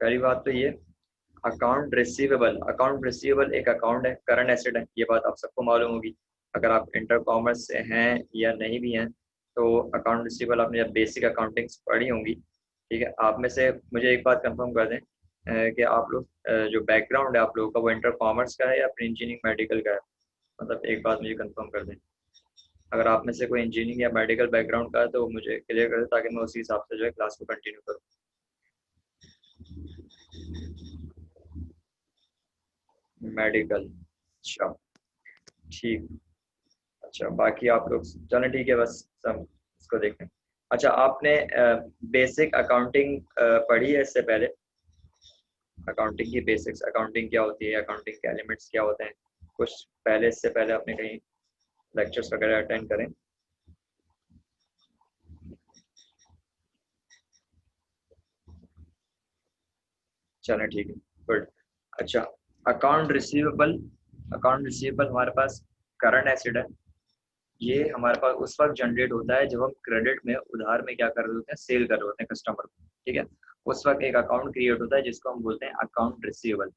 पहली बात तो ये, अकाउंट रिसीवेबल एक अकाउंट है, करंट एसेट है, ये बात आप सबको मालूम होगी। अगर आप इंटर कॉमर्स से हैं या नहीं भी हैं तो अकाउंट रिसीवेबल आपने जब बेसिक अकाउंटिंग पढ़ी होंगी, ठीक है। आप में से मुझे एक बात कंफर्म कर दें कि आप लोग जो बैकग्राउंड है आप लोगों का वो इंटर कॉमर्स का है या फिर इंजीनियरिंग मेडिकल का है, मतलब एक बात मुझे कंफर्म कर दें। अगर आप में से कोई इंजीनियरिंग या मेडिकल बैकग्राउंड का है तो मुझे क्लियर कर दें ताकि मैं उसी हिसाब से जो है क्लास को कंटिन्यू करूँ। मेडिकल, अच्छा, ठीक। अच्छा, बाकी आप लोग चलो ठीक है, बस सब इसको देखते हैं। अच्छा, आपने बेसिक अकाउंटिंग पढ़ी है इससे पहले? अकाउंटिंग की बेसिक्स, अकाउंटिंग क्या होती है, अकाउंटिंग के एलिमेंट्स क्या होते हैं, कुछ पहले इससे पहले आपने कहीं लेक्चर्स वगैरह अटेंड करें? चलो ठीक है, गुड। अच्छा, अकाउंट रिसीवेबल, अकाउंट रिसीवेबल हमारे पास करंट एसिड है। ये हमारे पास उस वक्त जनरेट होता है जब हम क्रेडिट में, उधार में क्या कर रहे होते हैं, सेल कर रहे होते हैं कस्टमर को, ठीक है। उस वक्त एक अकाउंट क्रिएट होता है जिसको हम बोलते हैं अकाउंट रिसीवेबल।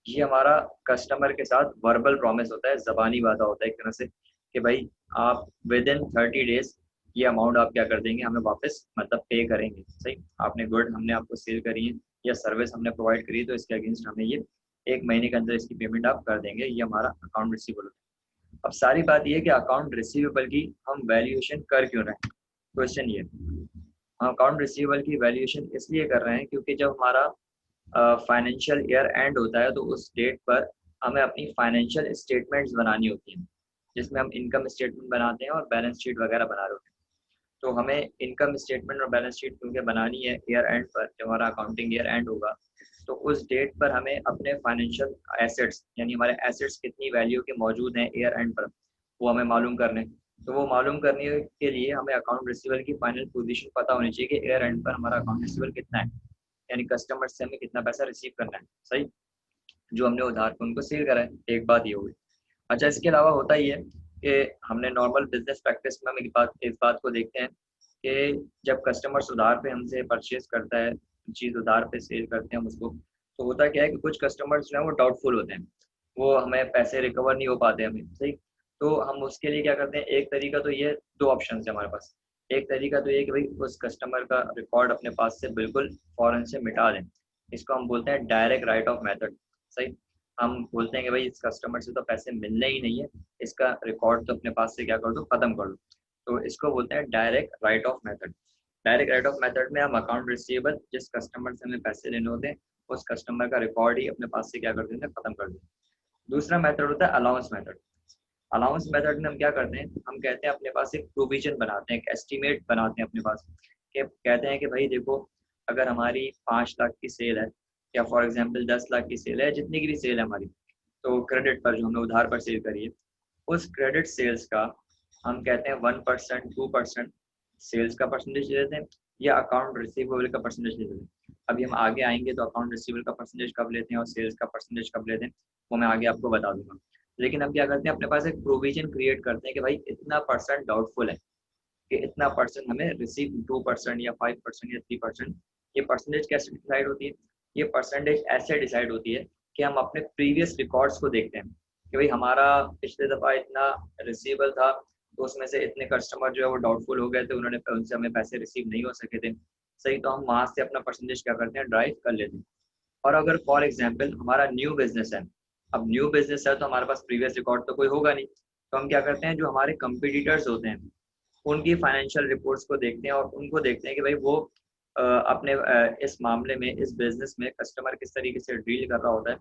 ये हमारा कस्टमर के साथ वर्बल प्रॉमिस होता है, जबानी वादा होता है एक तरह से कि भाई आप विद इन 30 डेज ये अमाउंट आप क्या कर देंगे, हमें वापस मतलब पे करेंगे। सही, आपने गुड हमने आपको सेल करी है या सर्विस हमने प्रोवाइड करी है तो इसके अगेंस्ट हमें ये 1 महीने के अंदर इसकी पेमेंट आप कर देंगे, ये हमारा अकाउंट रिसीवेबल होता है। अब सारी बात ये है कि अकाउंट रिसीवेबल की हम वैल्यूएशन कर क्यों रहे हैं, क्वेश्चन ये। हम अकाउंट रिसीवेबल की वैल्यूएशन इसलिए कर रहे हैं क्योंकि जब हमारा फाइनेंशियल ईयर एंड होता है तो उस डेट पर हमें अपनी फाइनेंशियल स्टेटमेंट्स बनानी होती हैं, जिसमें हम इनकम स्टेटमेंट बनाते हैं और बैलेंस शीट वगैरह बना रहे होते हैं। तो हमें इनकम स्टेटमेंट और बैलेंस शीट क्योंकि बनानी है ईयर एंड पर, जब हमारा अकाउंटिंग ईयर एंड होगा तो उस डेट पर हमें अपने फाइनेंशियल एसेट्स यानी हमारे एसेट्स कितनी वैल्यू के मौजूद हैं ईयर एंड पर, वो हमें मालूम करने। तो वो मालूम करने के लिए हमें अकाउंट रिसीवेबल की फाइनल पोजीशन पता होनी चाहिए कि ईयर एंड पर हमारा अकाउंट रिसीवेबल कितना है, यानी कस्टमर से हमें कितना पैसा रिसीव करना है, सही, जो हमने उधार पे उनको सेल करा है। एक बात ये हुई। अच्छा, इसके अलावा होता ही है कि हमने नॉर्मल बिजनेस प्रैक्टिस में हम इस बात को देखते हैं कि जब कस्टमर उधार पे हमसे परचेज करता है, चीज़ उधार पे सेल करते हैं हम उसको, तो होता क्या है कि कुछ कस्टमर्स जो है वो डाउटफुल होते हैं, वो हमें पैसे रिकवर नहीं हो पाते हमें, सही। तो हम उसके लिए क्या करते हैं, एक तरीका तो ये, दो ऑप्शन है हमारे पास। एक तरीका तो ये कि भाई उस कस्टमर का रिकॉर्ड अपने पास से बिल्कुल फौरन से मिटा दें, इसको हम बोलते हैं डायरेक्ट राइट ऑफ मेथड, सही। हम बोलते हैं कि भाई इस कस्टमर से तो पैसे मिलने ही नहीं है, इसका रिकॉर्ड तो अपने पास से क्या कर दो, खत्म कर दो। तो इसको बोलते हैं direct right of method. Direct right of method में हम अकाउंट रिसीवेबल, जिस कस्टमर से हमें पैसे लेने होते हैं उस कस्टमर का रिकॉर्ड ही अपने पास से क्या कर देते हैं, खत्म कर देते हैं। दूसरा मेथड होता है अलाउंस मेथड। अलाउंस मेथड में हम क्या करते हैं, हम कहते हैं अपने पास एक प्रोविजन बनाते हैं, एक एस्टिमेट बनाते हैं अपने पास, कि कहते हैं कि भाई देखो, अगर हमारी 5 लाख की सेल है या फॉर एग्जांपल 10 लाख की सेल है, जितनी की भी सेल है हमारी, तो क्रेडिट पर जो हमने उधार पर सेल करी है, उस क्रेडिट सेल्स का हम कहते हैं 1%, 2% सेल्स का परसेंटेज ले लेते हैं या अकाउंट रिसीवेबल का परसेंटेज ले लेते हैं। अभी हम आगे आएंगे तो अकाउंट रिसीवेबल का परसेंटेज कब लेते हैं और सेल्स का परसेंटेज कब लेते हैं वो मैं आगे आपको बता दूंगा। लेकिन हम क्या करते हैं, अपने पास एक प्रोविजन क्रिएट करते हैं कि भाई इतना परसेंट डाउटफुल है, कि इतना परसेंट हमें रिसीव, 2% या 5% या 3%। ये परसेंटेज कैसे डिसाइड होती है, ये परसेंटेज ऐसे डिसाइड होती है कि हम अपने प्रीवियस रिकॉर्ड्स को देखते हैं कि भाई हमारा पिछले दफ़ा इतना रिसीवेबल था तो उसमें से इतने कस्टमर जो है वो डाउटफुल हो गए थे, उन्होंने उनसे हमें पैसे रिसीव नहीं हो सके थे, सही। तो हम वहाँ से अपना परसेंटेज क्या करते हैं, ड्राइव कर लेते हैं। और अगर फॉर एग्जाम्पल हमारा न्यू बिजनेस है, अब न्यू बिजनेस है तो हमारे पास प्रीवियस रिकॉर्ड तो कोई होगा नहीं, तो हम क्या करते हैं, जो हमारे कंपटीटर्स होते हैं उनकी फाइनेंशियल रिपोर्ट्स को देखते हैं और उनको देखते हैं कि भाई वो अपने इस मामले में, इस बिजनेस में कस्टमर किस तरीके से डील कर रहा होता है,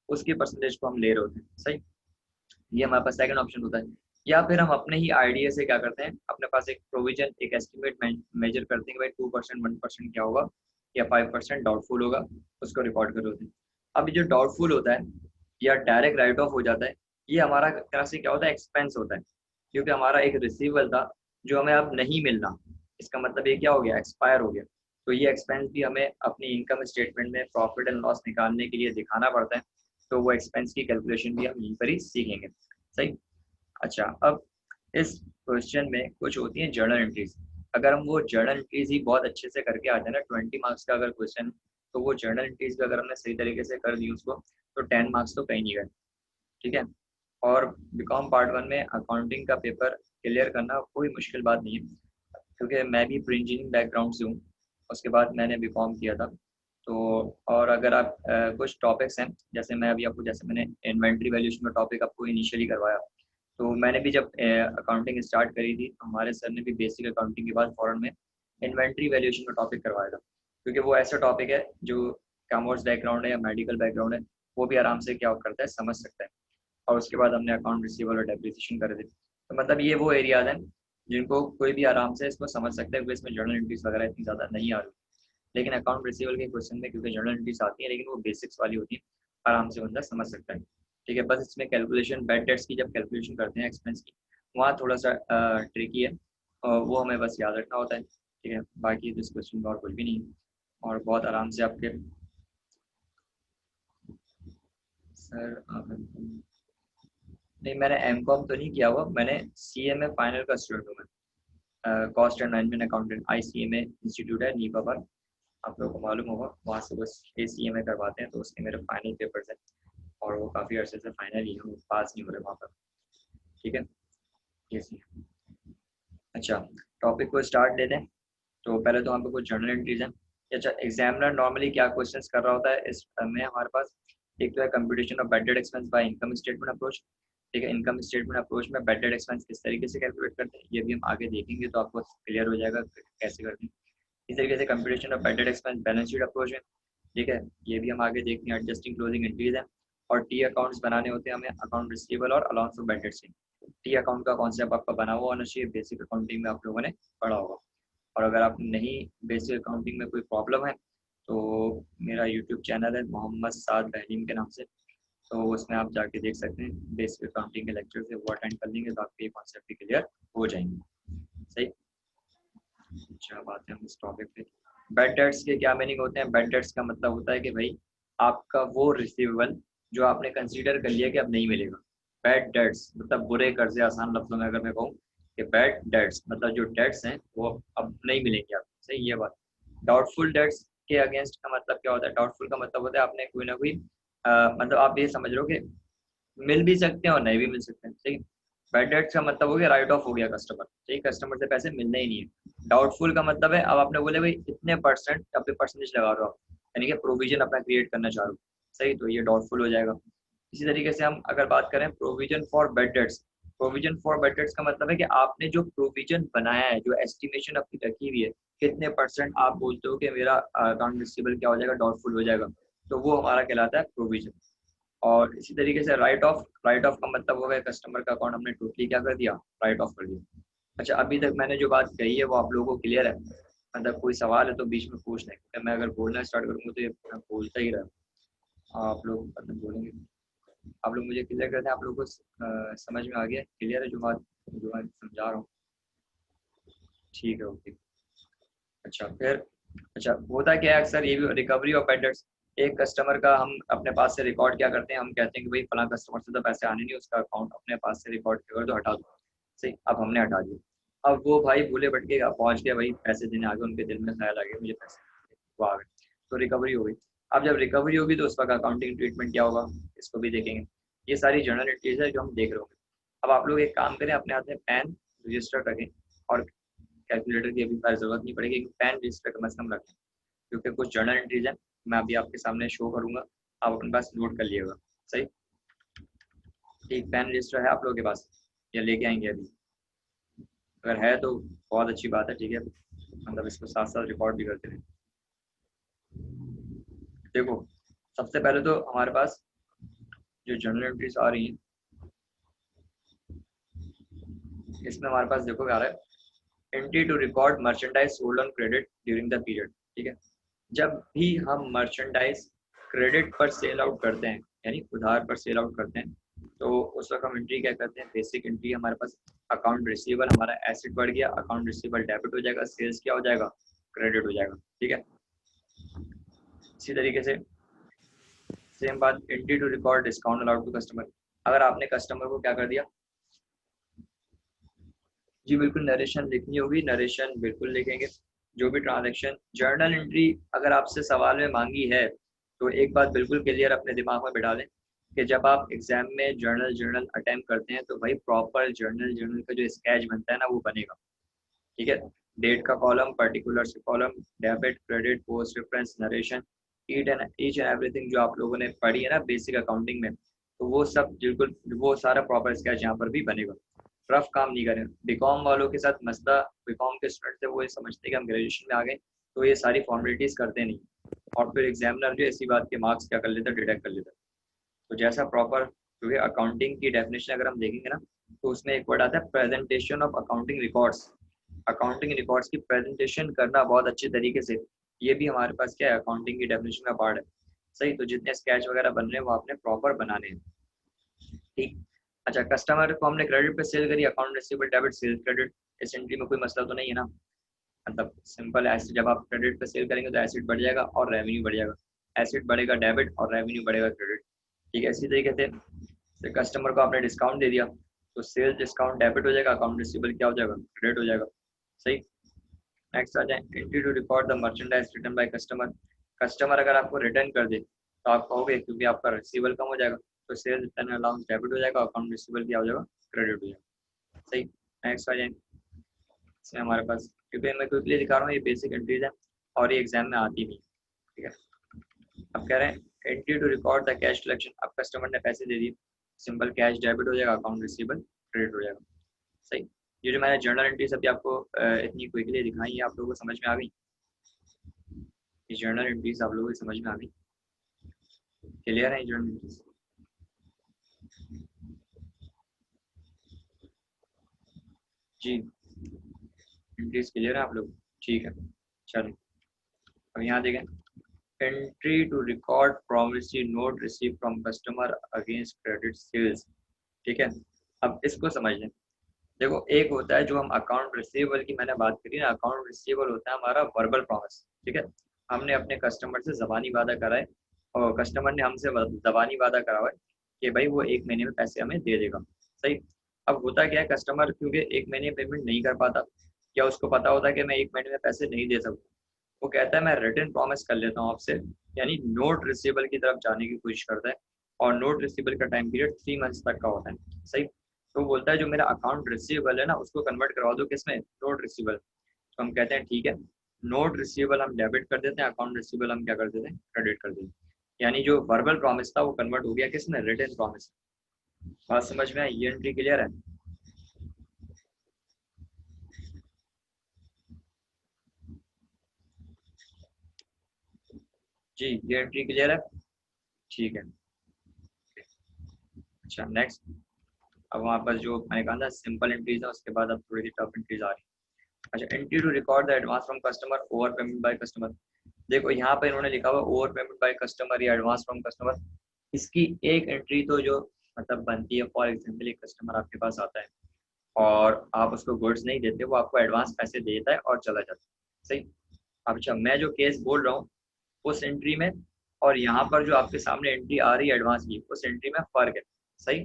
उसकी परसेंटेज को हम ले रहे होते हैं, सही। ये हमारे पास सेकंड ऑप्शन होता है। या फिर हम अपने ही आइडिया से क्या करते हैं, अपने पास एक प्रोविजन, एक एस्टिमेट मेजर करते हैं कि भाई 2%, 1% क्या होगा या 5% डाउटफुल होगा, उसको रिकॉर्ड कर होते हैं। अब ये जो डाउटफुल होता है या डायरेक्ट राइट ऑफ हो जाता है, ये हमारा तरह से क्या होता है, एक्सपेंस होता है, क्योंकि हमारा एक रिसीवेबल था जो हमें अब नहीं मिलना, इसका मतलब ये क्या हो गया, एक्सपायर हो गया। तो ये एक्सपेंस भी हमें अपनी इनकम स्टेटमेंट में प्रॉफिट एंड लॉस निकालने के लिए दिखाना पड़ता है, तो वो एक्सपेंस की कैलकुलेशन भी हम यहीं पर ही सीखेंगे, सही। अच्छा, अब इस क्वेश्चन में कुछ होती हैं जर्नल एंट्रीज। अगर हम वो जर्नल एंट्रीज ही बहुत अच्छे से करके आते हैं ना, 20 मार्क्स का अगर क्वेश्चन, तो वो जर्नल एंट्रीज भी अगर हमने सही तरीके से कर दी उसको तो 10 मार्क्स तो कहीं नहीं गए, ठीक है। और बीकॉम पार्ट 1 में अकाउंटिंग का पेपर क्लियर करना कोई मुश्किल बात नहीं है, क्योंकि मैं भी प्री इंजीनियरिंग बैकग्राउंड से हूँ, उसके बाद मैंने बीकॉम किया था। तो और अगर आप कुछ टॉपिक्स हैं, जैसे मैं अभी आपको, जैसे मैंने इन्वेंट्री वैल्यूएशन का टॉपिक आपको इनिशियली करवाया, तो मैंने भी जब अकाउंटिंग स्टार्ट करी थी तो हमारे सर ने भी बेसिक अकाउंटिंग के बाद फॉरन में इन्वेंट्री वैल्यूएशन का टॉपिक करवाया था, क्योंकि वो ऐसा टॉपिक है जो कॉमर्स बैकग्राउंड है या मेडिकल बैकग्राउंड है वो भी आराम से क्या करता है, समझ सकता है। और उसके बाद हमने अकाउंट रिसीवेबल और डेप्रिसिएशन करे थे, तो मतलब ये वो एरियाज हैं जिनको कोई भी आराम से इसको समझ सकता है, क्योंकि इसमें जर्नल एंट्रीज वगैरह इतनी ज़्यादा नहीं आ रही। लेकिन अकाउंट रिसीवेबल के क्वेश्चन में क्योंकि जर्नल एंट्रीज आती है लेकिन वो बेसिक्स वाली होती है, आराम से बंदा समझ सकता है, ठीक है। बस इसमें कैलकुलेशन, बैड डेट्स की जब कैलकुलेशन करते हैं एक्सपेंस की, वहाँ थोड़ा सा ट्रिकी है, और वो हमें बस याद रखना होता है, ठीक है। बाकी तो इस क्वेश्चन में और कुछ भी नहीं है, और बहुत आराम से आपके सर नहीं, मैंने एम कॉम तो नहीं किया हुआ, मैंने सी ए में फाइनल का स्टूडेंट हूँ मैं। Cost and management accountant ICMA institute है नीपा पर, आप लोगों को मालूम होगा, वहाँ से बस ACMA करवाते हैं, तो उसके मेरे फाइनल पेपर्स हैं और वो काफ़ी अर्से से फाइनल ही है, पास नहीं हो रहे वहाँ पर, ठीक है। ये सी। अच्छा, टॉपिक को स्टार्ट देते हैं। तो पहले तो वहाँ पे कुछ जर्नल एंट्रीज हैं। अच्छा, एग्जामिनर नॉर्मली क्या क्वेश्चंस कर रहा होता है इस में हमारे पास, एक तो है computation of bad debt expense by income statement approach, ठीक है। इनकम स्टेटमेंट अप्रोच में बैड डेट एक्सपेंस किस तरीके से कैलकुलेट करते हैं ये भी हम आगे देखेंगे, तो आपको क्लियर हो जाएगा कैसे करते हैं। इस तरीके से computation of bad debt expense balance sheet approach में, ठीक है, ये भी हम आगे देखते हैं। एडजस्टिंग क्लोजिंग एंट्रीज है, और टी अकाउंट्स बनाने होते हैं हमें, अकाउंट रिसीवेबल और अलाउंस ऑफ बैड डेट से। टी अकाउंट का कॉन्सेप्ट आपका बना हुआ होना चाहिए, बेसिक अकाउंटिंग में आप लोगों ने पढ़ा होगा। और अगर आप नहीं, बेसिक अकाउंटिंग में कोई प्रॉब्लम है तो मेरा यूट्यूब चैनल है मोहम्मद साद बहलीम के नाम से, तो उसमें आप जाके देख सकते हैं, बेसिक अकाउंटिंग के लेक्चर से वो अटेंड कर लेंगे तो आपके ये कॉन्सेप्ट भी क्लियर हो जाएंगे, सही। अच्छा, बात है हम इस टॉपिक पे। बैड डेट्स के क्या मीनिंग होते हैं? बैड डेट्स का मतलब होता है कि भाई आपका वो रिसीवेबल जो आपने कंसीडर कर लिया कि अब नहीं मिलेगा। बैड डेट्स मतलब बुरे कर्जे, आसान लफ्जों में अगर मैं कहूँ कि बैड डेट्स मतलब जो डेट्स हैं वो अब नहीं मिलेंगे आपको, सही ये बात। डाउटफुल डेट्स के अगेंस्ट का मतलब क्या होता है? डाउटफुल का मतलब होता है आपने कोई ना कोई मतलब आप ये समझ लो कि मिल भी सकते हैं और नहीं भी मिल सकते हैं, ठीक है। बैड डेट्स का मतलब हो गया राइट ऑफ हो गया कस्टमर, ठीक, कस्टमर से पैसे मिलने ही नहीं है। डाउटफुल का मतलब है अब आपने बोले भाई इतने परसेंट अपने परसेंटेज लगा रहे हो आप, यानी कि प्रोविजन अपना क्रिएट करना चाह रहे हो, सही, तो ये डाउटफुल हो जाएगा। इसी तरीके से हम अगर बात करें provision for bad debts, provision for bad debts का मतलब है कि आपने जो प्रोविजन बनाया है, जो एस्टिमेशन अपनी रखी हुई है, कितने परसेंट आप बोलते हो कि मेरा अकाउंट रिसीवेबल क्या हो जाएगा, डाउटफुल हो जाएगा, तो वो हमारा कहलाता है प्रोविजन। और इसी तरीके से राइट ऑफ, राइट ऑफ का मतलब हो गया कस्टमर का अकाउंट हमने टोटली क्या कर दिया, राइट ऑफ कर दिया। अच्छा, अभी तक मैंने जो बात कही है वो आप लोगों को क्लियर है? मतलब कोई सवाल है तो बीच में पूछ लें, क्योंकि मैं अगर बोलना स्टार्ट करूँगा तो ये मैं बोलता ही रहा, आप लोग मतलब बोलेंगे। आप लोग मुझे क्लियर करते हैं, आप लोगों को समझ में आ गया, क्लियर है जो मैं समझा रहा हूँ? ठीक है, ओके। अच्छा फिर, अच्छा होता क्या है अक्सर ये भी रिकवरी ऑफ बैड डेट्स, एक कस्टमर का हम अपने पास से रिकॉर्ड क्या करते हैं, हम कहते हैं कि भाई फला कस्टमर से तो पैसे आने नहीं, उसका अकाउंट अपने पास से रिकॉर्ड कर दो, हटा दो, सही। अब हमने हटा दिया, अब वो भाई भूले भटके पहुंच गया, भाई पैसे देने आ गए, उनके दिल में ख्याल आ गया मुझे पैसे, वो आ गए, तो रिकवरी हो गई। अब जब रिकवरी होगी तो उस वक्त अकाउंटिंग ट्रीटमेंट क्या होगा, इसको भी देखेंगे। ये सारी जर्नल एंट्रीज है जो हम देख रहे होंगे। अब आप लोग एक काम करें, अपने हाथ में पेन रजिस्टर रखें, और कैलकुलेटर की अभी खैर जरूरत नहीं पड़ेगी, पेन रजिस्टर कम से कम रखें, क्योंकि कुछ जर्नल एंट्रीज हैं मैं अभी आपके सामने शो करूंगा, आप अपने पास नोट कर लिएगा, सही। ठीक, पेन रजिस्टर है आप लोगों के पास या लेके आएंगे अभी? अगर है तो बहुत अच्छी बात है, ठीक है, मतलब इसको साथ साथ रिकॉर्ड भी करते रहे। देखो, सबसे पहले तो हमारे पास जो जर्नल एंट्रीज आ रही हैं इसमें हमारे पास देखो क्या आ रहा है, entry to record merchandise sold on credit during the period, ठीक है। जब भी हम मर्चेंडाइज क्रेडिट पर सेल आउट करते हैं, यानी उधार पर सेल आउट करते हैं, तो उस वक्त हम एंट्री क्या करते हैं, बेसिक एंट्री हमारे पास अकाउंट रिसीवेबल, हमारा एसेट बढ़ गया, अकाउंट रिसीवेबल डेबिट हो जाएगा, सेल्स क्या हो जाएगा, क्रेडिट हो जाएगा, ठीक है। इसी तरीके से सेम बात, entry to record discount allowed to customer, अगर आपने कस्टमर को क्या कर दिया, जी बिल्कुल नरेशन लिखनी होगी, नरेशन बिल्कुल लिखेंगे। जो भी ट्रांजैक्शन जर्नल एंट्री अगर आपसे सवाल में मांगी है तो एक बात बिल्कुल क्लियर अपने दिमाग में बिठा लें कि जब आप एग्जाम में जर्नल अटेम्प्ट करते हैं तो भाई प्रॉपर जर्नल का जो स्केच बनता है ना वो बनेगा, ठीक है। डेट का कॉलम, पर्टिकुलर्स का column, debit credit post reference narration, each and everything जो आप लोगों ने पढ़ी है ना बेसिक अकाउंटिंग में, तो वो सब बिल्कुल वो सारा प्रॉपर स्केच यहाँ पर भी बनेगा। रफ काम नहीं करें। बीकॉम वालों के साथ मसला, बीकॉम के स्टूडेंट थे वो ये समझते हैं कि हम ग्रेजुएशन में आ गए तो ये सारी फॉर्मेलिटीज करते नहीं, और फिर एग्जामिनर जो इसी बात के मार्क्स क्या कर लेता है, डिडक्ट कर लेता है। तो जैसा प्रॉपर, क्योंकि अकाउंटिंग की डेफिनेशन अगर हम देखेंगे ना तो उसमें एक वर्ड आता है presentation of accounting records. Accounting records की प्रेजेंटेशन करना बहुत अच्छे तरीके से, ये भी हमारे पास क्या है, अकाउंटिंग की डेफिनेशन का पार्ट है। सही, तो जितने स्केच वगैरह बन रहे हैं वो आपने प्रॉपर बनाने हैं, ठीक। अच्छा, कस्टमर को हमने क्रेडिट पे सेल करी, account receivable debit cell credit, इस एंट्री में कोई मसला तो नहीं है ना। मतलब सिंपल एसिड, जब आप क्रेडिट पे सेल करेंगे तो एसिड बढ़ जाएगा और रेवेन्यू बढ़ जाएगा, एसिड बढ़ेगा डेबिट और रेवेन्यू बढ़ेगा क्रेडिट, ठीक है। इसी तरीके से कस्टमर को आपने डिस्काउंट दे दिया तो सेल डिस्काउंट डेबिट हो जाएगा, अकाउंट रिसीवेबल क्या हो जाएगा, क्रेडिट हो जाएगा। सही। नेक्स्ट आ जाए, entry to record the merchandise return by customer. Customer अगर आपको रिटर्न कर दे तो आप कहोगे क्योंकि आपका रिसीवेबल कम हो जाएगा तो सेल रिटर्न अलाउंस डेबिट हो जाएगा, अकाउंट रिसीवेबल क्या हो जाएगा, क्रेडिट हो जाएगा। सही। नेक्स्ट आ जाए, इसमें हमारे पास, क्योंकि मैं क्विकली दिखा रहा हूँ ये बेसिक एंट्रीज है और ये एग्जाम में आती नहीं, ठीक है। अब कह रहे हैं entry to record the cash collection. अब कस्टमर ने पैसे दे दिए, सिंपल कैश डेबिट हो जाएगा, अकाउंट रिसीवेबल क्रेडिट हो जाएगा। सही। ये जो मैंने जर्नल एंट्रीज अभी आपको इतनी क्विकली दिखाई है, आप लोगों को समझ में आ गई? ये जर्नल एंट्रीज आप लोगों को समझ में आ गई? क्लियर है जर्नल एंट्रीज? जी, एंट्रीज क्लियर है आप लोग? ठीक है, चलिए अब यहाँ देखें, entry to record promissory note receive from customer against credit sales, ठीक है। अब इसको समझ लें। देखो, एक होता है जो हम अकाउंट रिसीवेबल की मैंने बात करी ना, अकाउंट रिसीवेबल होता है हमारा वर्बल प्रॉमिस, ठीक है। हमने अपने कस्टमर से ज़बानी वादा करा है और कस्टमर ने हमसे ज़बानी वादा करा हुआ है कि भाई वो 1 महीने में पैसे हमें दे देगा। सही। अब होता क्या है, कस्टमर क्योंकि 1 महीने पेमेंट नहीं कर पाता, या उसको पता होता है कि मैं 1 महीने में पैसे नहीं दे सकूँ, वो कहता है मैं रिटर्न प्रॉमिस कर लेता हूँ आपसे, यानी नोट रिसीवेबल की तरफ जाने की कोशिश करता है। और नोट रिसीवेबल का टाइम पीरियड 3 मंथ्स तक का होता है। सही। तो बोलता है जो मेरा अकाउंट रिसीवेबल है ना उसको कन्वर्ट करवा दो किसमें, नोट रिसीवेबल। तो हम कहते हैं ठीक है, नोट रिसीवेबल हम डेबिट कर देते हैं, अकाउंट रिसीवेबल हम क्या कर देते हैं, क्रेडिट कर देते हैं। यानी जो वर्बल प्रॉमिस था वो कन्वर्ट हो गया किसमें, रिटन प्रॉमिस। बात समझ में आई? ये एंट्री क्लियर है? जी, ये एंट्री क्लियर है? ठीक है। अच्छा, नेक्स्ट। अब वहाँ पर जो मैंने कहा था सिंपल एंट्रीज है, उसके बाद अब थोड़ी सी टफ एंट्रीज आ रही है। अच्छा, entry to record the advance from customer, over payment by customer. देखो यहाँ पे इन्होंने लिखा हुआ ओवर पेमेंट बाय कस्टमर या एडवांस फ्रॉम कस्टमर। इसकी एक एंट्री तो जो मतलब बनती है, फॉर एग्जाम्पल एक कस्टमर आपके पास आता है और आप उसको गुड्स नहीं देते, वो आपको एडवांस पैसे देता है और चला जाता है। सही। अब अच्छा, मैं जो केस बोल रहा हूँ उस एंट्री में और यहाँ पर जो आपके सामने एंट्री आ रही है एडवांस की, उस एंट्री में फर्क है। सही।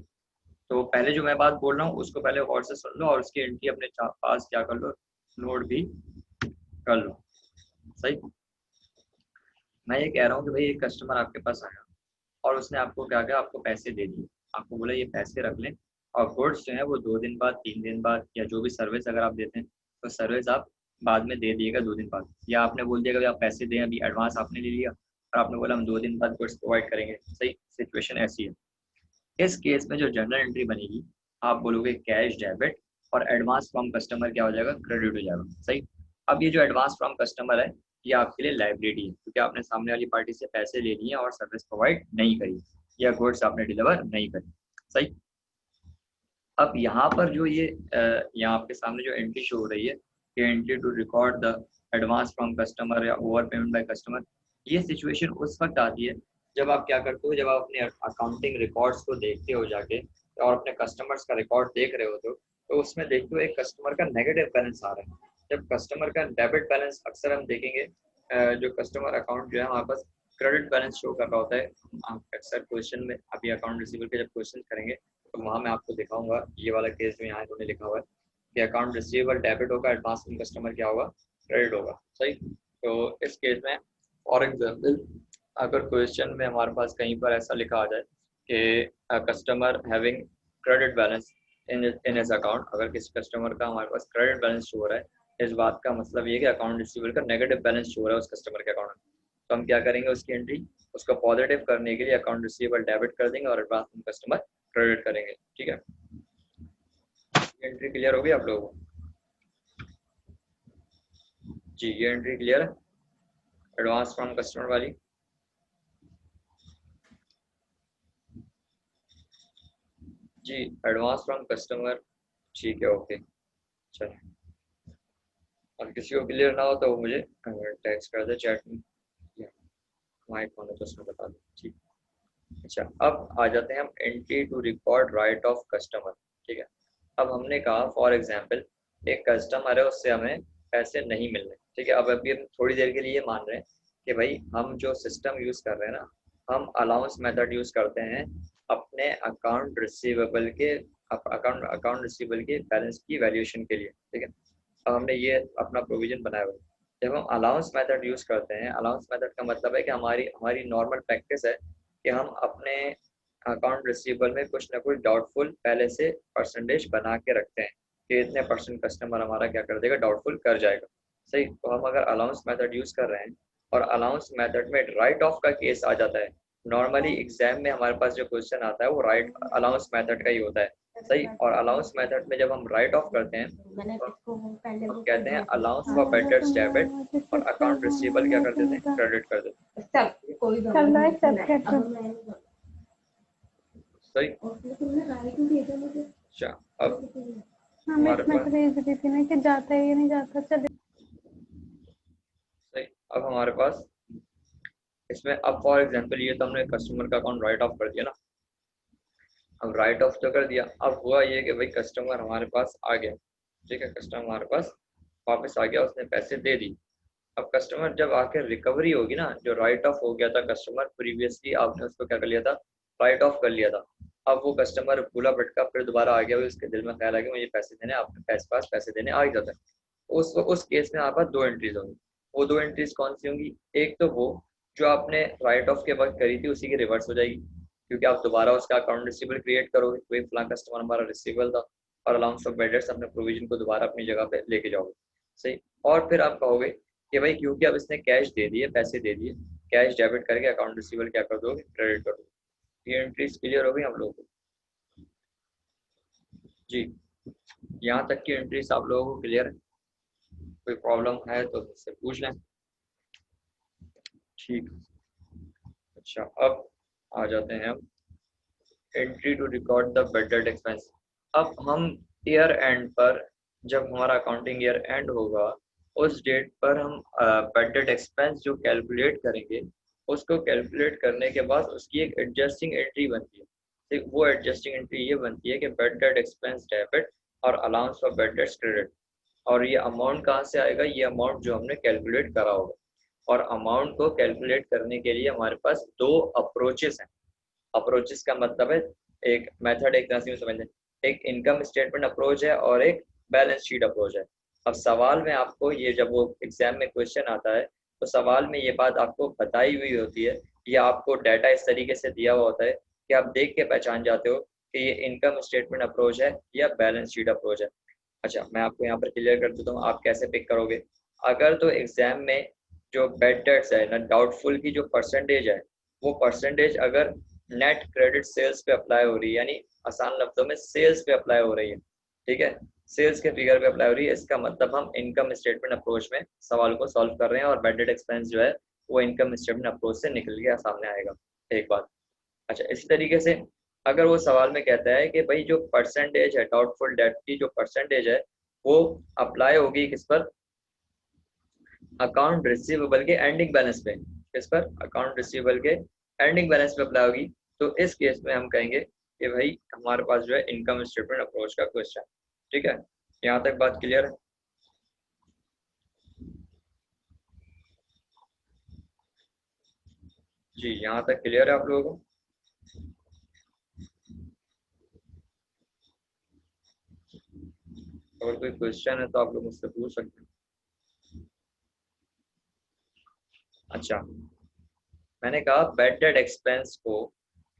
तो पहले जो मैं बात बोल रहा हूँ उसको पहले गौर से सुन लो और उसकी एंट्री अपने पास क्या कर लो, नोट भी कर लो। सही। मैं ये कह रहा हूँ कि भाई एक कस्टमर आपके पास आया और उसने आपको क्या किया, आपको पैसे दे दिए, आपको बोला ये पैसे रख लें और गुड्स जो है वो 2 दिन बाद, 3 दिन बाद, या जो भी सर्विस अगर आप देते हैं तो सर्विस आप बाद में दे दिएगा 2 दिन बाद। या आपने बोल दिया कि आप पैसे दें, अभी एडवांस आपने ले लिया और आपने बोला हम 2 दिन बाद गुड्स प्रोवाइड करेंगे। सही। सिचुएशन ऐसी है, इस केस में जो जनरल एंट्री बनेगी, आप बोलोगे कैश डेबिट और एडवांस फ्रॉम कस्टमर क्या हो जाएगा, क्रेडिट हो जाएगा। सही। अब ये जो एडवांस फ्रॉम कस्टमर है ये आपके लिए लाइबिलिटी है, क्योंकि आपने सामने वाली पार्टी से पैसे ले लिए और सर्विस प्रोवाइड नहीं करी या गुड्स आपने डिलीवर नहीं करी। सही। अब यहाँ पर जो ये यहाँ आपके सामने जो एंट्री शो हो रही है कि entry to record the advance from customer या ओवर पेमेंट बाय कस्टमर, ये सिचुएशन उस वक्त आती है जब आप क्या करते हो, जब आप अपने अकाउंटिंग रिकॉर्ड्स को देखते हो जाके और अपने कस्टमर्स का रिकॉर्ड देख रहे हो तो उसमें देखते हो एक कस्टमर का नेगेटिव बैलेंस आ रहा है। जब कस्टमर का डेबिट बैलेंस, अक्सर हम देखेंगे जो कस्टमर अकाउंट जो है हमारे पास क्रेडिट बैलेंस शो कर रहा होता है। आप अक्सर क्वेश्चन में अभी अकाउंट रिसीवेबल के जब क्वेश्चन करेंगे तो वहाँ मैं आपको दिखाऊंगा ये वाला केस जो यहाँ इन्होंने लिखा हुआ है कि अकाउंट रिसीवेबल डेबिट होगा, एडवांस में कस्टमर क्या होगा, क्रेडिट होगा। सही। तो इस केस में फॉर एग्जाम्पल अगर क्वेश्चन में हमारे पास कहीं पर ऐसा लिखा आ जाए कि customer having credit balance in his account, अगर किसी कस्टमर का हमारे पास क्रेडिट बैलेंस शो हो रहा है, इस बात का मतलब ये कि अकाउंट रिसीवेबल का नेगेटिव बैलेंस शो हो रहा है उस कस्टमर के अकाउंट में, तो हम क्या करेंगे उसकी एंट्री, उसको पॉजिटिव करने के लिए अकाउंट रिसीवेबल डेबिट कर देंगे और एडवांस में कस्टमर क्रेडिट करेंगे। ठीक है, एंट्री क्लियर होगी आप लोगों को? जी ये एंट्री क्लियर है एडवांस फ्रॉम कस्टमर वाली? जी एडवांस फ्रॉम कस्टमर, ठीक है ओके। चलिए, और किसी को क्लियर ना हो तो वो मुझे टेक्स्ट कर दे चैट में, या माइक ऑन है तो उसमें बता दो। ठीक। अच्छा अब आ जाते हैं हम entry to record write off customer. ठीक है, अब हमने कहा फॉर एग्जांपल एक कस्टमर है उससे हमें पैसे नहीं मिल रहे। ठीक है, अब अभी हम थोड़ी देर के लिए मान रहे हैं कि भाई हम जो सिस्टम यूज़ कर रहे हैं ना, हम अलाउंस मेथड यूज़ करते हैं अपने अकाउंट रिसीवेबल के अकाउंट अकाउंट रिसीवेबल के बैलेंस की वैल्यूएशन के लिए। ठीक है, अब हमने ये अपना प्रोविजन बनाया हुआ है। जब हम अलाउंस मेथड यूज़ करते हैं, अलाउंस मेथड का मतलब है कि हमारी हमारी नॉर्मल प्रैक्टिस है कि हम अपने अकाउंट रिसीवेबल में कुछ ना कुछ डाउटफुल पहले से परसेंटेज बना के रखते हैं कि इतने परसेंट कस्टमर हमारा क्या कर देगा, डाउटफुल कर जाएगा। सही, तो हम अगर अलाउंस मेथड यूज़ कर रहे हैं और अलाउंस मेथड में राइट ऑफ का केस आ जाता है, नॉर्मली एग्जाम में हमारे पास जो क्वेश्चन आता है वो राइट अलाउंस मेथड का ही होता है। सही, और अलाउंस मेथड में जब हम राइट ऑफ करते हैं तो हम कहते हैं अलाउंस फॉर बेडर्स डेबिट और अकाउंट रिसीवेबल क्या कर देते हैं, क्रेडिट कर देते हैं। सही। अच्छा अब हमारे पास सही, अब हमारे पास इसमें अब फॉर एग्जांपल ये तो हमने कस्टमर का अकाउंट राइट ऑफ कर दिया ना, अब राइट ऑफ तो कर दिया, अब हुआ ये कि भाई कस्टमर हमारे पास आ गया। ठीक है, कस्टमर हमारे पास वापस आ गया, उसने पैसे दे दी। अब कस्टमर जब आके रिकवरी होगी ना, जो राइट ऑफ हो गया था कस्टमर प्रीवियसली आपने उसको क्या कर लिया था, राइट ऑफ कर लिया था, अब वो कस्टमर भूला भटका फिर दोबारा आ गया, उसके दिल में ख्याल आ गया मुझे पैसे देने, आपने पास पैसे देने आ ही जाता है। उस केस में आपके पास दो एंट्रीज होंगी। वो दो एंट्रीज कौन सी होंगी, एक तो वो जो आपने राइट ऑफ के वक्त करी थी उसी की रिवर्स हो जाएगी, क्योंकि आप दोबारा उसका अकाउंट रिसीवेबल क्रिएट करोगे, वही फला कस्टमर हमारा रिसीवेबल था, और अलाउंस ऑफ बेडर्स अपने प्रोविजन को दोबारा अपनी जगह पे लेके जाओगे। सही, और फिर आप कहोगे कि भाई क्योंकि अब इसने कैश दे दिए, पैसे दे दिए, कैश डेबिट करके अकाउंट रिसीवेबल क्या कर दोगे, क्रेडिट कर दोगे। ये एंट्रीज क्लियर हो गई हम लोगों को? जी यहाँ तक की एंट्रीज आप लोगों को क्लियर है? कोई प्रॉब्लम है तो मुझसे पूछ लें। ठीक। अच्छा अब आ जाते हैं हम entry to record the budget expense. अब हम ईयर एंड पर, जब हमारा अकाउंटिंग ईयर एंड होगा उस डेट पर हम बजट एक्सपेंस जो कैलकुलेट करेंगे, उसको कैलकुलेट करने के बाद उसकी एक एडजस्टिंग एंट्री बनती है। तो वो एडजस्टिंग एंट्री ये बनती है कि बजट एक्सपेंस डेबिट और अलाउंस फॉर बजट क्रेडिट, और ये अमाउंट कहाँ से आएगा, ये अमाउंट जो हमने कैलकुलेट करा होगा। और अमाउंट को कैलकुलेट करने के लिए हमारे पास दो अप्रोचेस हैं। अप्रोचेस का मतलब है एक मेथड, एक तरह से समझ लें, एक इनकम स्टेटमेंट अप्रोच है और एक बैलेंस शीट अप्रोच है। अब सवाल में आपको ये, जब वो एग्जाम में क्वेश्चन आता है तो सवाल में ये बात आपको बताई हुई होती है, या आपको डाटा इस तरीके से दिया हुआ होता है कि आप देख के पहचान जाते हो कि ये इनकम स्टेटमेंट अप्रोच है या बैलेंस शीट अप्रोच है। अच्छा मैं आपको यहाँ पर क्लियर कर देता हूँ आप कैसे पिक करोगे। अगर तो एग्जाम में जो बेड डेट्स है ना, डाउटफुल की जो परसेंटेज है, वो परसेंटेज अगर नेट क्रेडिट सेल्स पे अप्लाई हो रही है, यानी आसान लफ्जों में सेल्स पे अप्लाई हो रही है, ठीक है, सेल्स के फिगर पे अप्लाई हो रही है, इसका मतलब हम इनकम स्टेटमेंट अप्रोच में सवाल को सॉल्व कर रहे हैं और बेड डेट एक्सपेंस जो है वो इनकम स्टेटमेंट अप्रोच से निकल के सामने आएगा। एक बात। अच्छा इसी तरीके से अगर वो सवाल में कहता है कि भाई जो परसेंटेज है डाउटफुल डेट की, जो परसेंटेज है वो अप्लाई होगी किस पर, अकाउंट रिसीवेबल के एंडिंग बैलेंस पे, किस पर, अकाउंट रिसीवेबल के एंडिंग बैलेंस पे अप्लाई होगी, तो इस केस में हम कहेंगे कि भाई हमारे पास जो है इनकम स्टेटमेंट अप्रोच का क्वेश्चन। ठीक है, यहाँ तक बात क्लियर है? जी यहाँ तक क्लियर है आप लोगों को? अगर कोई क्वेश्चन है तो आप लोग मुझसे पूछ सकते हैं। अच्छा, मैंने कहा बेड डेट एक्सपेंस को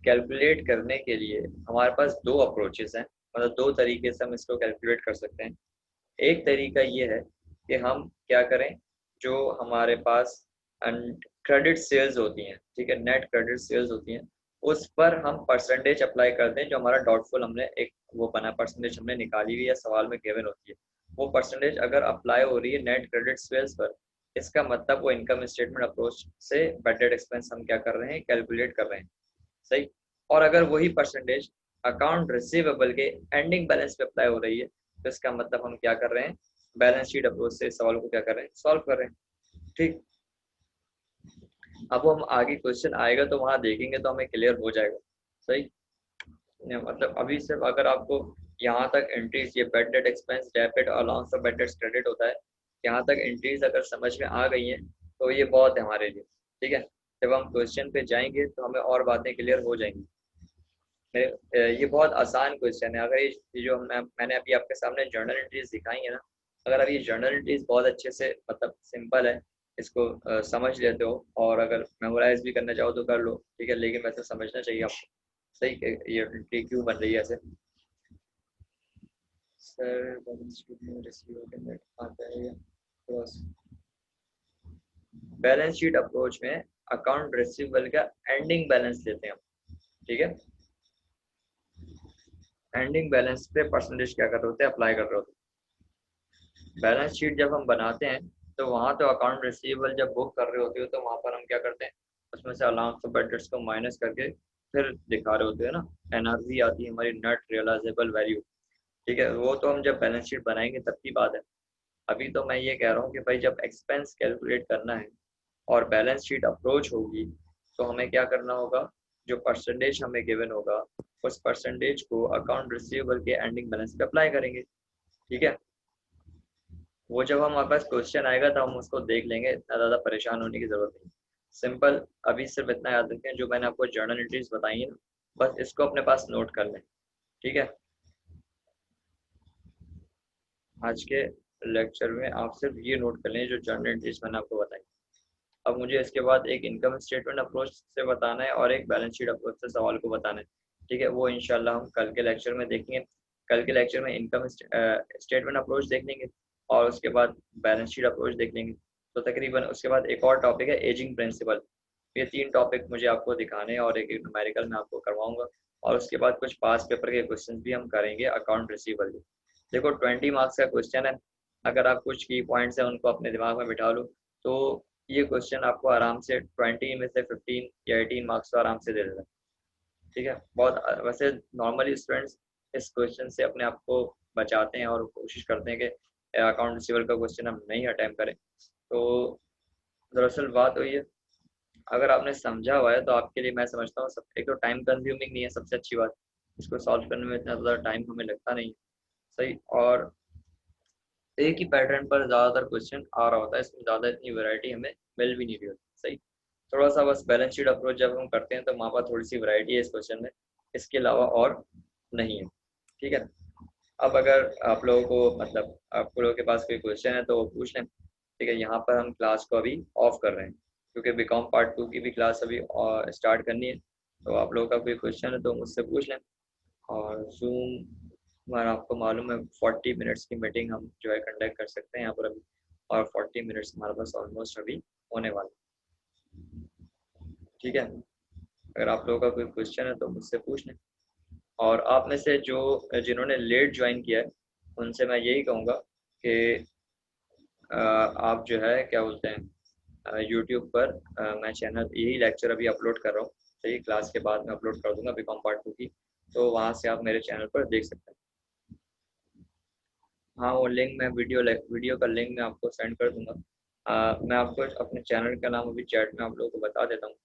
कैलकुलेट करने के लिए हमारे पास दो अप्रोचेस हैं, मतलब दो तरीके से हम इसको कैलकुलेट कर सकते हैं। एक तरीका ये है कि हम क्या करें, जो हमारे पास क्रेडिट सेल्स होती हैं, ठीक है, नेट क्रेडिट सेल्स होती हैं, उस पर हम परसेंटेज अप्लाई करते हैं। जो हमारा डॉटफुल हमने एक वो बना परसेंटेज हमने निकाली हुई है, सवाल में गिवन होती है, वो परसेंटेज अगर अप्लाई हो रही है नेट क्रेडिट सेल्स पर, इसका मतलब वो इनकम स्टेटमेंट अप्रोच से बजट एक्सपेंस हम क्या कर रहे हैं, कैलकुलेट कर रहे हैं। सही। और अगर वही परसेंटेज अकाउंट रिसीवेबल के एंडिंग बैलेंस पे अप्लाई हो रही है, तो इसका मतलब हम क्या कर रहे हैं, बैलेंस शीट अप्रोच से सवाल को क्या कर रहे हैं, सॉल्व कर रहे हैं। ठीक। अब हम आगे क्वेश्चन आएगा तो वहां देखेंगे तो हमें क्लियर हो जाएगा। सही। मतलब अभी सिर्फ अगर आपको यहाँ तक एंट्रीज, ये बेड डेट एक्सपेंस डेबिट और allowance of bad debts credit होता है, यहाँ तक एंट्रीज अगर समझ में आ गई हैं तो ये बहुत है हमारे लिए। ठीक है। जब हम क्वेश्चन पे जाएंगे तो हमें और बातें क्लियर हो जाएंगी। ये बहुत आसान क्वेश्चन है। अगर ये जो मैंने अभी आपके सामने जर्नल एंट्रीज दिखाई है ना, अगर आप ये जर्नल एंट्रीज बहुत अच्छे से, मतलब सिंपल है, इसको समझ लेते हो और अगर मेमोराइज भी करना चाहो तो कर लो, ठीक है, लेकिन वैसे समझना चाहिए आपको। सही कि ये एंट्री क्यों बन रही है ऐसे। सर बैलेंस शीट में रिसीवेबल के नेट आता है या क्रॉस। बैलेंस शीट अप्रोच में अकाउंट रिसीवेबल का एंडिंग बैलेंस लेते हैं हम। ठीक है। एंडिंग बैलेंस पे परसेंटेज क्या कर रहे होते हैं, अप्लाई कर रहे होते हैं। बैलेंस शीट जब हम बनाते हैं तो वहां तो अकाउंट रिसीवेबल जब बुक कर रहे होते हो तो वहां पर हम क्या करते हैं, उसमें से अलाउंस ऑफ बेडर्स को माइनस करके फिर दिखा रहे होते हैं ना। एनआरवी आती है हमारी, नेट रियलाइजेबल वैल्यू। ठीक है, वो तो हम जब बैलेंस शीट बनाएंगे तब की बात है। अभी तो मैं ये कह रहा हूँ कि भाई जब एक्सपेंस कैलकुलेट करना है और बैलेंस शीट अप्रोच होगी, तो हमें क्या करना होगा, जो परसेंटेज हमें गिवन होगा उस परसेंटेज को अकाउंट रिसीवेबल के एंडिंग बैलेंस पे अप्लाई करेंगे। ठीक है। वो जब हमारे पास क्वेश्चन आएगा तो हम उसको देख लेंगे, इतना ज़्यादा परेशान होने की ज़रूरत नहीं। सिंपल। अभी सिर्फ इतना याद रखें, जो मैंने आपको जर्नल एंट्रीज बताई है ना, बस इसको अपने पास नोट कर लें। ठीक है। आज के लेक्चर में आप सिर्फ ये नोट कर लें जो जर्नल एंट्रीज मैंने आपको बताई। अब मुझे इसके बाद एक इनकम स्टेटमेंट अप्रोच से बताना है और एक बैलेंस शीट अप्रोच से सवाल को बताना है। ठीक है, वो इंशाल्लाह हम कल के लेक्चर में देखेंगे। कल के लेक्चर में इनकम स्टेटमेंट अप्रोच देख लेंगे और उसके बाद बैलेंस शीट अप्रोच देख लेंगे। तो तकरीबन उसके बाद एक और टॉपिक है एजिंग प्रिंसिपल। ये तीन टॉपिक मुझे आपको दिखाने हैं और एक न्यूमेरिकल में आपको करवाऊंगा। और उसके बाद कुछ पास पेपर के क्वेश्चन भी हम करेंगे अकाउंट रिसीवेबल। देखो 20 मार्क्स का क्वेश्चन है, अगर आप कुछ की पॉइंट्स हैं उनको अपने दिमाग में बिठा लो तो ये क्वेश्चन आपको आराम से 20 में से 15 या 18 मार्क्स तो आराम से दे देगा। ठीक है। बहुत वैसे नॉर्मली स्टूडेंट्स इस क्वेश्चन से अपने आप को बचाते हैं और कोशिश करते हैं कि अकाउंट रिसीवेबल का क्वेश्चन हम नहीं अटैम्प्ट करें। तो दरअसल बात हुई है, अगर आपने समझा हुआ है तो आपके लिए मैं समझता हूँ सब, एक तो टाइम कंज्यूमिंग नहीं है, सबसे अच्छी बात, इसको सॉल्व करने में इतना ज़्यादा टाइम हमें लगता नहीं। सही। और एक ही पैटर्न पर ज़्यादातर क्वेश्चन आ रहा होता है, इसमें ज़्यादा इतनी वैरायटी हमें मिल भी नहीं रही होती। सही। थोड़ा सा बस बैलेंस शीट अप्रोच जब हम करते हैं तो वहाँ पर थोड़ी सी वैरायटी है इस क्वेश्चन में, इसके अलावा और नहीं है। ठीक है। अब अगर आप लोगों को, मतलब आप लोगों के पास कोई क्वेश्चन है तो वो पूछ लें। ठीक है, यहाँ पर हम क्लास को अभी ऑफ कर रहे हैं क्योंकि बीकॉम पार्ट 2 की भी क्लास अभी स्टार्ट करनी है। तो आप लोगों का कोई क्वेश्चन है तो मुझसे पूछ लें। और जूम हमारा आपको मालूम है 40 मिनट्स की मीटिंग हम जो है कंडक्ट कर सकते हैं यहाँ पर अभी। और 40 मिनट्स हमारे पास ऑलमोस्ट अभी होने वाले। ठीक है। अगर आप लोगों का कोई क्वेश्चन है तो मुझसे पूछ लें। और आप में से जो जिन्होंने लेट ज्वाइन किया है उनसे मैं यही कहूँगा कि आप जो है क्या बोलते हैं, यूट्यूब पर मैं चैनल यही लेक्चर अभी अपलोड कर रहा हूँ। सही, क्लास के बाद में अपलोड कर दूंगा बीकॉम पार्ट 2 की, तो वहाँ से आप मेरे चैनल पर देख सकते हैं। हाँ, वो लिंक मैं वीडियो का लिंक मैं आपको सेंड कर दूंगा। मैं आपको अपने चैनल का नाम अभी चैट में आप लोगों को बता देता हूँ।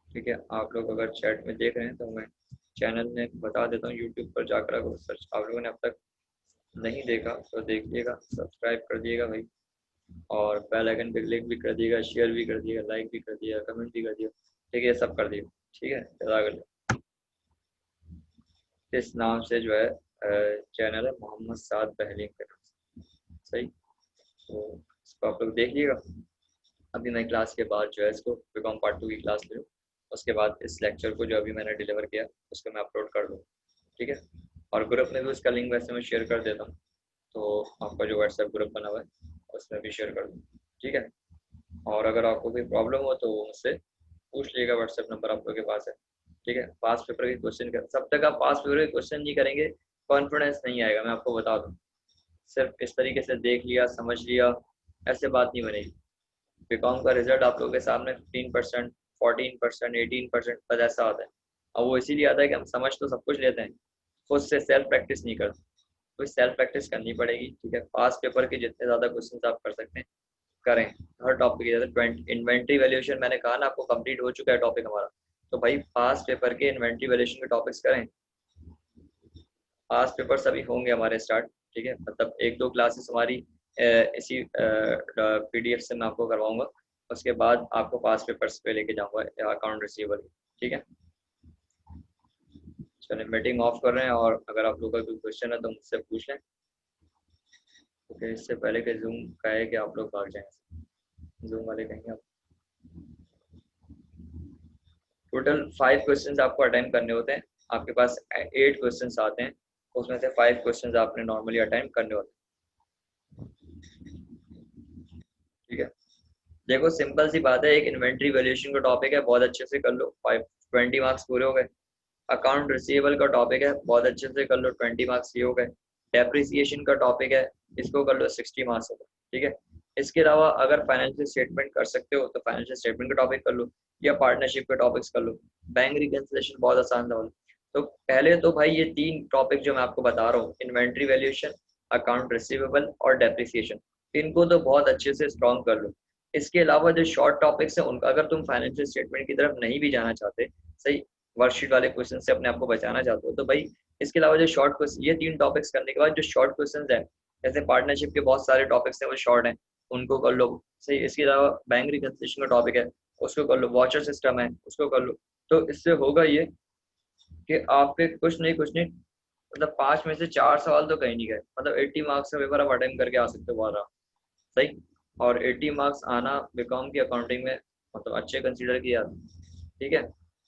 ठीक है, आप लोग अगर चैट में देख रहे हैं तो मैं चैनल में बता देता हूँ, यूट्यूब पर जाकर अगर सर्च आप लोगों ने अब तक नहीं देखा तो देखिएगा, सब्सक्राइब कर दिएगा भाई। और बेल आइकन पे क्लिक भी कर दिएगा, शेयर भी कर दिएगा, लाइक भी कर दिएगा, कमेंट भी कर दिएगा। ठीक है, ये सब कर दिएगा। ठीक है, जज़ाकल्लाह। इस नाम से जो है चैनल है, मोहम्मद साद बहलीम के नाम से। सही। तो इसको आप लोग देखिएगा। अभी मैं क्लास के बाद जो है इसको बीकॉम पार्ट 2 की क्लास ले लूँ, उसके बाद इस लेक्चर को जो अभी मैंने डिलीवर किया उसको मैं अपलोड कर दूँ, ठीक है। और ग्रुप में भी उसका लिंक वैसे मैं शेयर कर देता हूँ, तो आपका जो व्हाट्सएप ग्रुप बना हुआ है उसमें भी शेयर कर दूँ, ठीक है। और अगर आपको कोई प्रॉब्लम हो तो वो मुझसे पूछ लीजिएगा, व्हाट्सएप नंबर आप लोगों के पास है, ठीक है। पास पेपर के क्वेश्चन कर, सब तक आप पास पेपर के क्वेश्चन नहीं करेंगे कॉन्फिडेंस नहीं आएगा, मैं आपको बता दूँ। सिर्फ इस तरीके से देख लिया समझ लिया ऐसे बात नहीं बनेगी। बीकॉम का रिजल्ट आप लोगों के सामने 15%, 14%, 18% बस ऐसा आता है। और वो इसीलिए आता है कि हम समझ तो सब कुछ लेते हैं, खुद से सेल्फ प्रैक्टिस नहीं करते, तो सेल्फ प्रैक्टिस करनी पड़ेगी, ठीक है। पास पेपर के जितने ज़्यादा क्वेश्चन आप कर सकते हैं करें, हर टॉपिक की। जैसे इन्वेंट्री वैल्यूएशन मैंने कहा ना आपको, कंप्लीट हो चुका है टॉपिक हमारा, तो भाई पास पेपर के इन्वेंट्री वैल्यूएशन के टॉपिक्स करें। पास पेपर सभी होंगे हमारे स्टार्ट, ठीक है। मतलब एक दो क्लासेस हमारी इसी पीडीएफ से मैं आपको करवाऊंगा, उसके बाद आपको पास पेपर्स पे लेके जाऊंगा अकाउंट रिसीवेबल, ठीक है। चलिए मीटिंग ऑफ कर रहे हैं, और अगर आप लोगों का कोई क्वेश्चन है तो मुझसे पूछ लें, क्योंकि इससे पहले कि जूम कहे कि आप लोग भाग जाएंगे, जूम वाले कहेंगे आप। टोटल 5 क्वेश्चंस आपको अटेम्प्ट करने होते हैं, आपके पास 8 क्वेश्चंस आते हैं, उसमें से 5 क्वेश्चंस आपने नॉर्मली अटेम्प्ट करने होते हैं, ठीक है। देखो सिंपल सी बात है, एक इन्वेंट्री वैल्यूएशन का टॉपिक है, बहुत अच्छे से कर लो, 20 मार्क्स पूरे हो गए। अकाउंट रिसीवेबल का टॉपिक है, बहुत अच्छे से कर लो, 20 मार्क्स ये हो गए। डेप्रिसिएशन का टॉपिक है, इसको कर लो, 60 मार्क्स हो गए, ठीक है। इसके अलावा अगर फाइनेंशियल स्टेटमेंट कर सकते हो तो फाइनेंशियल स्टेटमेंट का टॉपिक कर लो, या पार्टनरशिप के टॉपिक्स कर लो। बैंक रिकन्सिलेशन बहुत आसान था। तो पहले तो भाई ये 3 टॉपिक जो मैं आपको बता रहा हूँ, इन्वेंट्री वैल्यूएशन, अकाउंट रिसीवेबल और डेप्रिसिएशन, इनको तो बहुत अच्छे से स्ट्रॉन्ग कर लो। इसके अलावा जो शॉर्ट टॉपिक्स है उनका, अगर तुम फाइनेंशियल स्टेटमेंट की तरफ नहीं भी जाना चाहते, सही, वर्कशीट वाले क्वेश्चन से अपने आप को बचाना चाहते हो, तो भाई इसके अलावा जो शॉर्ट क्वेश्चन, ये 3 टॉपिक्स करने के बाद जो शॉर्ट क्वेश्चन है, जैसे पार्टनरशिप के बहुत सारे टॉपिक्स हैं वो शॉर्ट हैं, उनको कर लो, सही। इसके अलावा बैंक रिकन्सिलेशन का टॉपिक है, उसको कर लो। वॉचर सिस्टम है, उसको कर लो। तो इससे होगा ये कि आपके कुछ नहीं, मतलब 5 में से 4 सवाल तो कहीं नहीं गए, मतलब 80 मार्क्स का पेपर आप अटेम्प्ट करके आ सकते हो बाहर, सही। और 80 मार्क्स आना बीकॉम की अकाउंटिंग में मतलब अच्छे कंसीडर किया, ठीक है।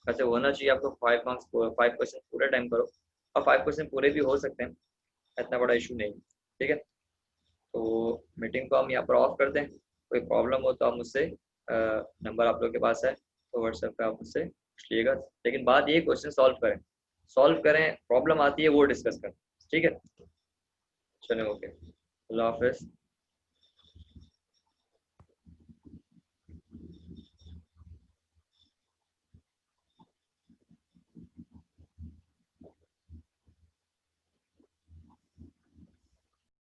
वैसे होना चाहिए आपको 5 मार्क्स, 5% पूरे टाइम करो, और 5% पूरे भी हो सकते हैं, इतना बड़ा इशू नहीं, ठीक है। तो मीटिंग को हम यहाँ पर ऑफ करते हैं। कोई प्रॉब्लम हो तो आप मुझसे, नंबर आप लोग के पास है तो व्हाट्सएप पे आप मुझसे पूछ लीजिएगा, लेकिन बात ये क्वेश्चन सॉल्व करें, प्रॉब्लम आती है वो डिस्कस करें, ठीक है। चलो ओके, अल्लाह हाफिज़।